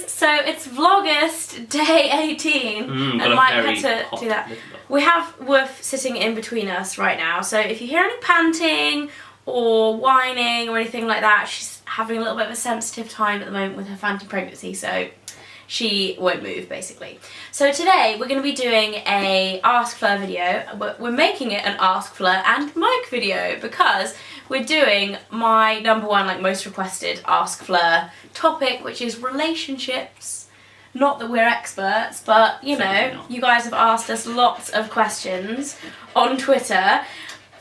so it's Vlogust day 18 and Mike had to do that. We have Wolf sitting in between us right now, so if you hear any panting or whining or anything like that, she's having a little bit of a sensitive time at the moment with her phantom pregnancy, so she won't move basically. So today we're going to be doing a Ask Fleur video, but we're making it an Ask Fleur and Mike video because we're doing my #1 like most requested Ask Fleur topic, which is relationships. Not that we're experts, but you know, you guys have asked us lots of questions on Twitter.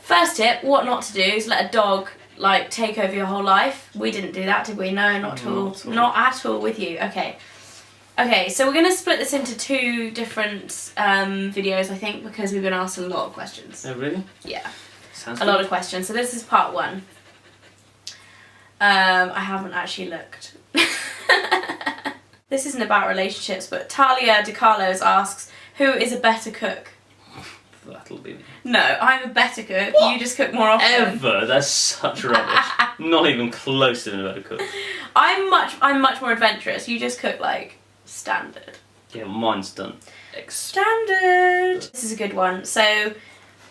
First tip, what not to do is let a dog like take over your whole life. We didn't do that, did we? No, not at all. Not at all with you. Okay. Okay, so we're going to split this into 2 different videos, I think, because we've been asked a lot of questions. Oh, really? Yeah. Sounds a lot of questions. So this is part 1. I haven't actually looked. This isn't about relationships, but Talia DeCarlos asks, who is a better cook? That'll be me. No, I'm a better cook. What? You just cook more often. Ever? That's such rubbish. Not even close to being a better cook. I'm much more adventurous. You just cook like standard. Yeah, mine's done. Standard. This is a good one. So,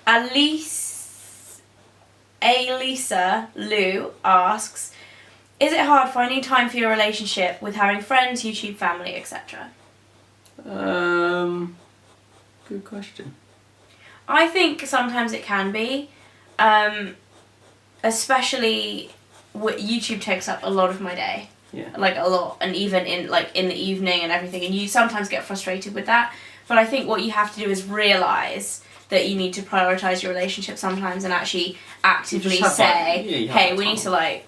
Lisa Lou asks, is it hard finding time for your relationship with having friends, YouTube, family, etc.? Good question. I think sometimes it can be, especially YouTube takes up a lot of my day. Yeah. Like a lot, and even in the evening and everything, and you sometimes get frustrated with that. But I think what you have to do is realise that you need to prioritise your relationship sometimes and actually actively say, hey, we need to like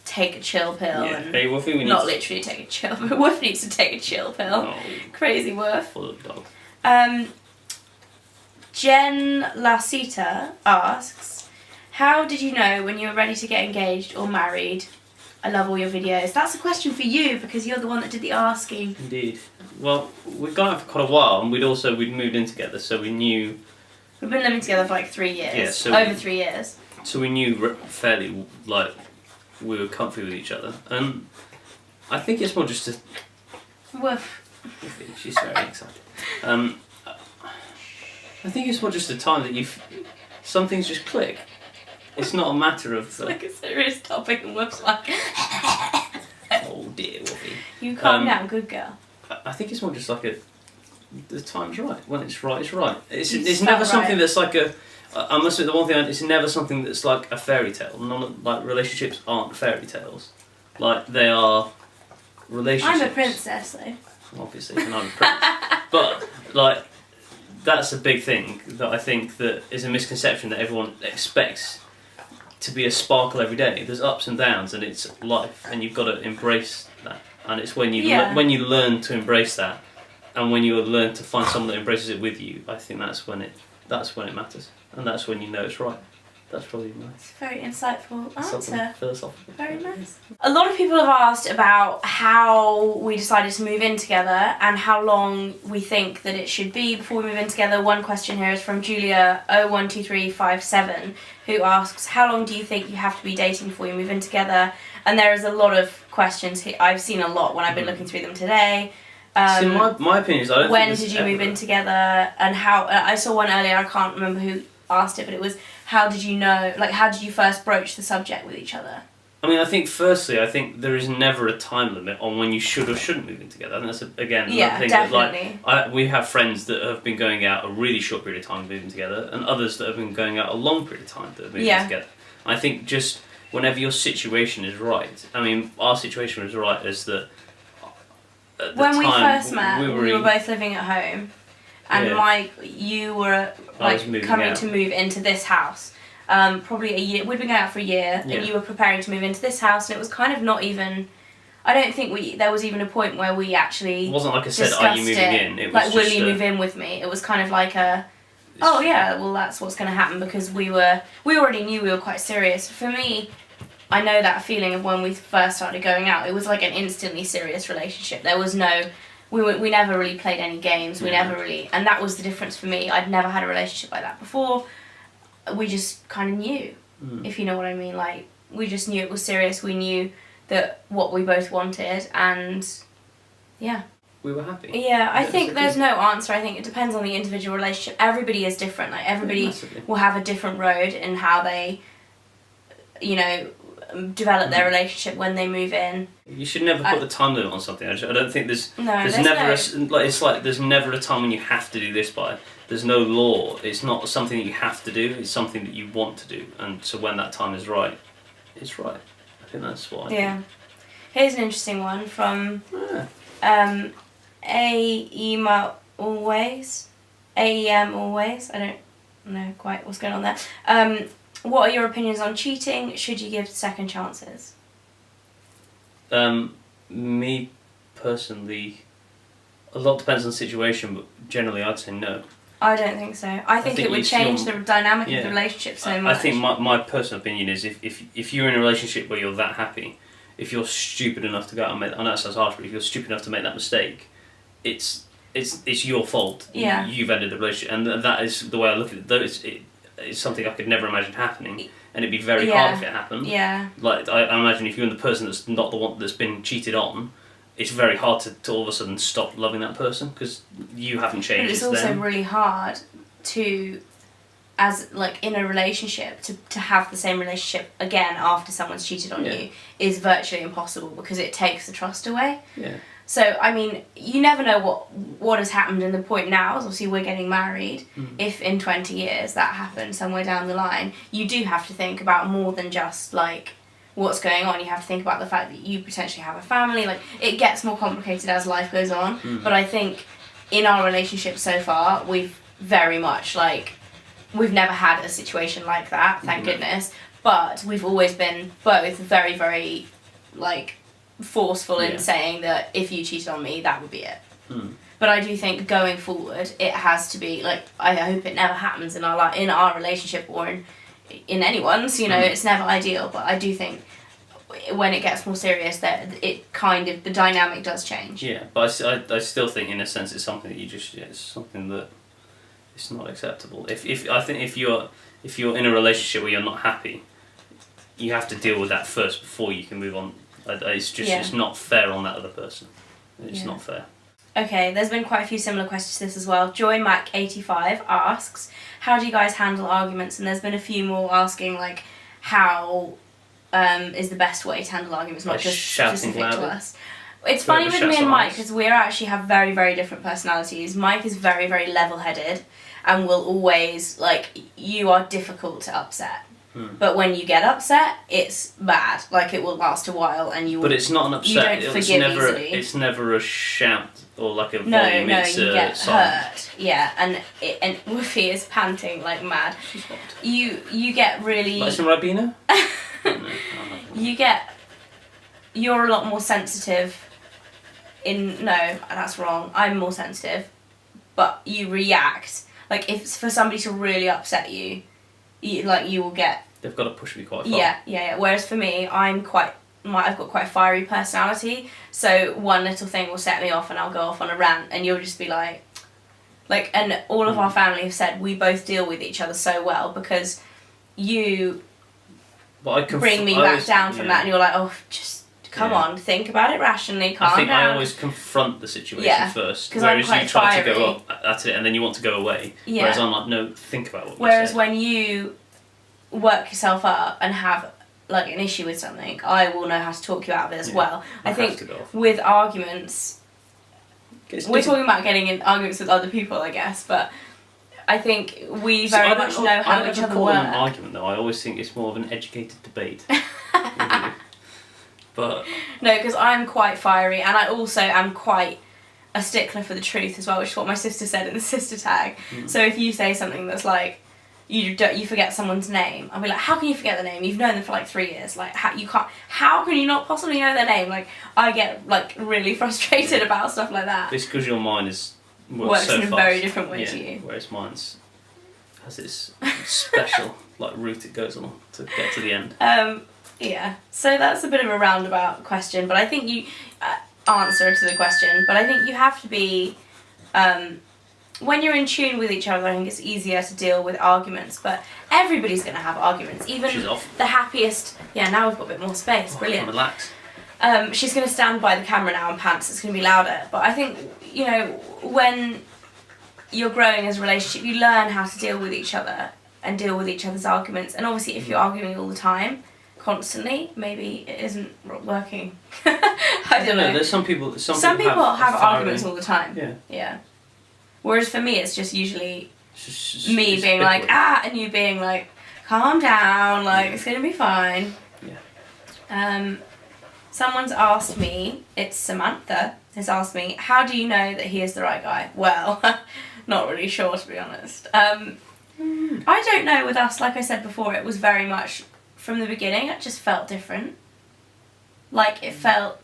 take a chill pill. Yeah. And hey, Wolfie, we need not literally take a chill pill. Wolf needs to take a chill pill. Oh, crazy Wolf. full of dogs. Jen Lasita asks, how did you know when you were ready to get engaged or married? I love all your videos. That's a question for you because you're the one that did the asking. Indeed. Well, we'd gone out for quite a while, and we'd moved in together, so we knew. We've been living together for like 3 years. Yeah, so over 3 years. So we knew fairly like we were comfy with each other, and I think it's more just a. Woof. She's very excited. I think it's more just a time that some things just click. It's not a matter of... It's like a serious topic and Wolf's like... oh dear, Wolfie. You calm down, good girl. I think it's more just like the time's right. When it's right, it's right. It's never something that's like a... I must admit, the one thing, it's never something that's like a fairy tale. Like, relationships aren't fairy tales. Like, they are relationships. I'm a princess, though. Obviously, and I'm a prince. But, like, that's a big thing that I think that is a misconception that everyone expects to be a sparkle every day. There's ups and downs, and it's life, and you've got to embrace that. And it's when you when you learn to embrace that, and when you learn to find someone that embraces it with you, I think that's when it matters, and that's when you know it's right. That's probably nice. Very insightful answer. Philosophical. Very nice. A lot of people have asked about how we decided to move in together and how long we think that it should be before we move in together. One question here is from Julia 012357 who asks, how long do you think you have to be dating before you move in together? And there is a lot of questions here. I've seen a lot when I've been looking through them today. So my opinion is I don't when think did you move in together, and how... I saw one earlier, I can't remember who asked it, but it was, how did you know, like, how did you first broach the subject with each other? I mean, I think firstly, there is never a time limit on when you should or shouldn't move in together. And that's, another thing definitely. that, like, we have friends that have been going out a really short period of time moving together, and others that have been going out a long period of time that have moved in together. I think just whenever your situation is right, I mean, our situation was right as that at the when time, we first met, we were in, both living at home, and Mike, you were like coming to move into this house. Probably a year. We'd been going out for a year, and you were preparing to move into this house, and it was kind of not even. I don't think there was even a point where we actually. It wasn't like I said, "Are you moving in?" It was like, "Will you move in with me?" It was kind of like a. Oh yeah, well that's what's going to happen because we already knew we were quite serious. For me, I know that feeling of when we first started going out. It was like an instantly serious relationship. There was no. We never really played any games. We never really, and that was the difference for me. I'd never had a relationship like that before. We just kind of knew, if you know what I mean. Like, we just knew it was serious. We knew that what we both wanted, and Yeah. We were happy. Yeah, I think there's no answer. I think it depends on the individual relationship. Everybody is different. Like, everybody will have a different road in how they, you know, develop their relationship when they move in. You should never put the time limit on something. I don't think there's never no. there's never a time when you have to do this by. There's no law. It's not something that you have to do. It's something that you want to do. And so when that time is right, it's right. I think that's what I think. Here's an interesting one from AEM always. I don't know quite what's going on there. What are your opinions on cheating? Should you give second chances? Me personally, a lot depends on the situation, but generally I'd say no. I don't think so. I think it would change the dynamic of the relationship so much. I think my personal opinion is if you're in a relationship where you're that happy, if you're stupid enough to go out and make, I know it sounds harsh, but if you're stupid enough to make that mistake, it's your fault. Yeah. You've ended the relationship, and that is the way I look at it. Though it's something I could never imagine happening, and it'd be very hard if it happened. Yeah. Like I imagine if you're the person that's not the one that's been cheated on, it's very hard to all of a sudden stop loving that person because you haven't changed. But it's also really hard to, as like in a relationship, to have the same relationship again after someone's cheated on you is virtually impossible because it takes the trust away. Yeah. So, I mean, you never know what has happened, and the point now is obviously we're getting married. If in 20 years that happened somewhere down the line, you do have to think about more than just, like, what's going on. You have to think about the fact that you potentially have a family. Like, it gets more complicated as life goes on. But I think in our relationship so far, we've very much, like, we've never had a situation like that, thank goodness. But we've always been both very, very, like, forceful in saying that if you cheated on me, that would be it. But I do think going forward, it has to be, like, I hope it never happens in our relationship or in anyone's, you know, it's never ideal, but I do think when it gets more serious that it kind of, the dynamic does change. Yeah, but I still think in a sense it's something that you just, it's something that it's not acceptable. If you're in a relationship where you're not happy, you have to deal with that first before you can move on. It's just it's not fair on that other person. It's not fair. Okay, there's been quite a few similar questions to this as well. JoyMac85 asks, how do you guys handle arguments? And there's been a few more asking, like, how is the best way to handle arguments, not just specific to us. It's funny with me and Mike because we actually have very, very different personalities. Mike is very, very level-headed and will always, like, you are difficult to upset. But when you get upset, it's bad. Like, it will last a while and you will... But it's not an upset. You don't forgive easily. It's never a shout or like a volume. No, it's you get silent. hurt. Yeah, and Woofy is panting like mad. You get really... Like some Ribena? You're a lot more sensitive no, that's wrong. I'm more sensitive. But you react. Like, if it's for somebody to really upset you, you will get... They've got to push me quite far. Yeah. Whereas for me, I've got quite a fiery personality, so one little thing will set me off and I'll go off on a rant and you'll just be like, and all of our family have said we both deal with each other so well because you bring me back down from that and you're like, oh, just come on, think about it rationally, calm down. I always confront the situation first, whereas you try to go up at it and then you want to go away. Yeah. Whereas I'm like, no, think about what Whereas when you work yourself up and have like an issue with something, I will know how to talk you out of it as well. I think with arguments, we're talking about getting in arguments with other people, I guess, but I think we very much know how each other work. I don't call it an argument though. I always think it's more of an educated debate. But no, because I'm quite fiery and I also am quite a stickler for the truth as well, which is what my sister said in the sister tag. So if you say something that's like, you forget someone's name, I'll be like, how can you forget the name? You've known them for like 3 years. Like, how can you not possibly know their name? Like, I get like really frustrated about stuff like that. It's because your mind works in a fast. very different way to you. Whereas mine's has this special like route it goes on to get to the end. Yeah, so that's a bit of a roundabout question, but I think you answer to the question, but I think you have to be, when you're in tune with each other, I think it's easier to deal with arguments, but everybody's going to have arguments, even the happiest, now we've got a bit more space, brilliant. Relax. She's going to stand by the camera now and pants. It's going to be louder. But I think, you know, when you're growing as a relationship, you learn how to deal with each other and deal with each other's arguments. And obviously, if you're arguing all the time, constantly, maybe it isn't working. I don't know. There's some people. Some people have arguments all the time. Yeah. Yeah. Whereas for me, it's just usually Just me being like, and you being like, calm down, like, it's going to be fine. Yeah. Someone's asked me, it's Samantha, has asked me, how do you know that he is the right guy? Well, not really sure, to be honest. I don't know with us, like I said before, it was very much, from the beginning, it just felt different. Like, it felt,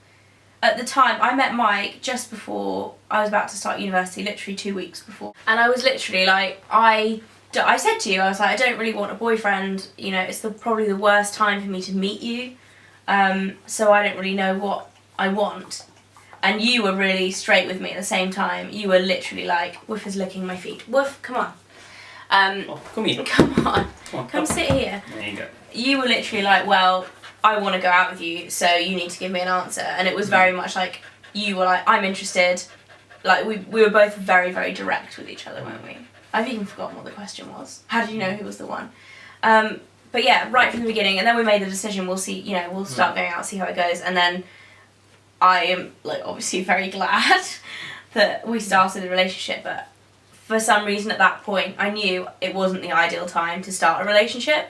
at the time, I met Mike just before I was about to start university, literally 2 weeks before. And I was literally like, I said to you, I was like, I don't really want a boyfriend, you know, it's probably the worst time for me to meet you. So I don't really know what I want. And you were really straight with me at the same time. You were literally like, Woof is licking my feet. Woof, come on. Come here. Come on. Come sit here. There you go. You were literally like, well, I want to go out with you, so you need to give me an answer. And it was very much like, you were like, I'm interested. Like, we were both very, very direct with each other, weren't we? I've even forgotten what the question was. How did you know who was the one? But yeah, right from the beginning, and then we made the decision, we'll see, you know, we'll start going out, see how it goes, and then I am, like, obviously very glad that we started the relationship, but for some reason at that point, I knew it wasn't the ideal time to start a relationship,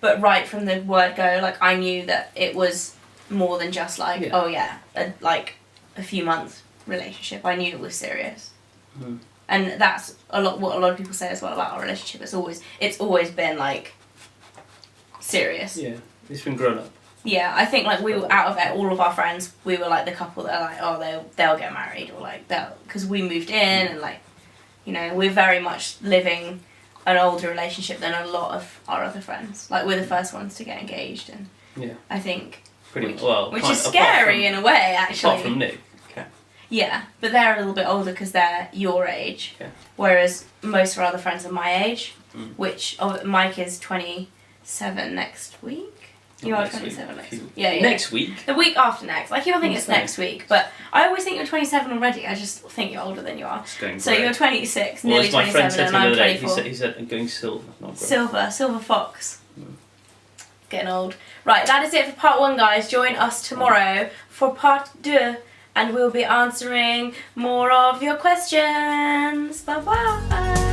but right from the word go, like, I knew that it was more than just, like, oh yeah, a few months relationship. I knew it was serious. Mm. And that's what a lot of people say as well about our relationship. It's always been, like, serious. Yeah, it's been grown up. Yeah, I think, like, we were, out of all of our friends, we were, like, the couple that are, like, oh, they'll get married, or, like, because we moved in, and, like, you know, we're very much living an older relationship than a lot of our other friends. Like, we're the first ones to get engaged, and yeah, I think... Pretty well. Which is scary in a way, actually. Apart from Nick. Okay. Yeah, but they're a little bit older because they're your age, whereas most of our other friends are my age, which Mike is 27 next week. You are 27 next week. Yeah. Next week? The week after next. Like, people think it's next week, but I always think you're 27 already. I just think you're older than you are. It's going so great. You're 26, well, nearly 27, and I'm 24. He said I'm going silver. Not Silver fox. Getting old. Right, that is it for part 1, guys. Join us tomorrow for part 2, and we'll be answering more of your questions. Bye-bye.